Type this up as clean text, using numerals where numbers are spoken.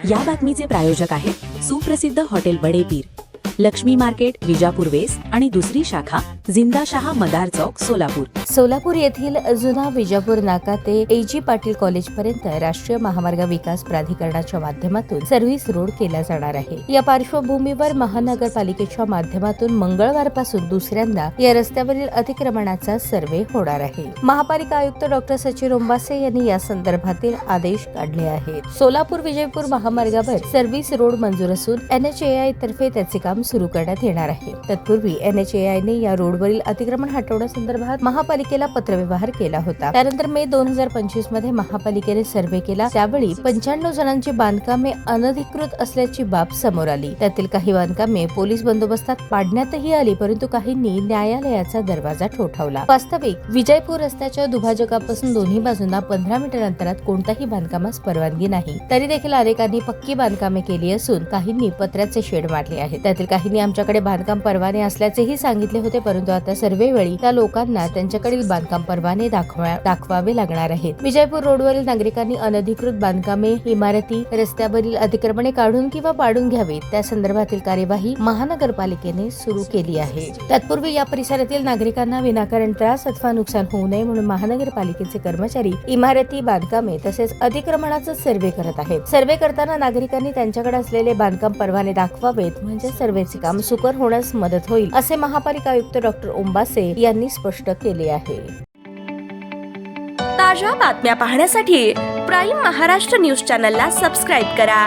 या बातमीचे प्रायोजक आहेत सुप्रसिद्ध hotel Badepeer, Lakshmi market, Vijapur west आणि दुसरी शाखा जिंदाशहा मदार चौक, सोलापूर. सोलापूर येथील जुना विजापूर नाका ते एजी पाटील कॉलेज पर्यंत राष्ट्रीय महामार्ग विकास प्राधिकरणाच्या माध्यमातून सर्व्हिस रोड केला जाणार आहे. या पार्श्वभूमीवर महानगरपालिकेच्या माध्यमातून मंगळवारपासून दुसऱ्यांदा या रस्त्यावरील अतिक्रमणाचा सर्व्हे होणार आहे. महापालिका आयुक्त डॉक्टर सचिन ओंबासे यांनी या संदर्भातील आदेश काढले आहेत. सोलापूर विजयपूर महामार्गावर सर्व्हिस रोड मंजूर असून NHAI तर्फे त्याचे काम सुरू करण्यात येणार आहे. तत्पूर्वी NHAI ने या रोडवरील अतिक्रमण हटवण्यासंदर्भात महापालिकेला पत्रव्यवहार केला होता. त्यानंतर मे 2025 मध्ये महापालिकेने सर्व्हे केला. त्यावेळी 95 जणांची बांधकामे अनधिकृत असल्याची बाब समोर आली. त्यातील काही बांधकामे पोलीस बंदोबस्तात पाडण्यातही आली, परंतु काहींनी न्यायालयाचा दरवाजा ठोठावला. वास्तविक विजयपूर रस्त्याच्या दुभाजकापासून दोन्ही बाजूंना 15 मीटर अंतरात कोणत्याही बांधकामास परवानगी नाही. तरी देखील अनेकांनी पक्की बांधकामे केली असून काहींनी पत्र्याचे शेड मारले आहेत. त्यातील काहींनी आमच्याकडे बांधकाम परवाने असल्याचेही सांगितले होते, परंतु आता सर्व्हे वेळी त्या लोकांना त्यांच्याकडील बांधकाम परवाने दाखवावे लागणार आहेत. विजयपूर रोडवरील नागरिकांनी अनधिकृत बांधकामे, इमारती, रस्त्यावरील अतिक्रमणे काढून किंवा पाडून घ्यावीत, त्या संदर्भातील कार्यवाही महानगरपालिकेने सुरू केली आहे. तत्पूर्वी या परिसरातील नागरिकांना विनाकारण त्रास अथवा नुकसान होऊ नये म्हणून महानगरपालिकेचे कर्मचारी इमारती, बांधकामे तसेच अतिक्रमणाचा सर्व्हे करत आहेत. सर्व्हे करताना नागरिकांनी त्यांच्याकडे असलेले बांधकाम परवाने दाखवावेत, म्हणजे सर्व्हेचे काम सुकर होण्यास मदत होईल, असे महापालिका आयुक्त डॉक्टर ओंबासे यांनी स्पष्ट केले आहे. ताज्या बातम्या पाहण्यासाठी प्राईम महाराष्ट्र न्यूज चॅनलला सबस्क्राईब करा.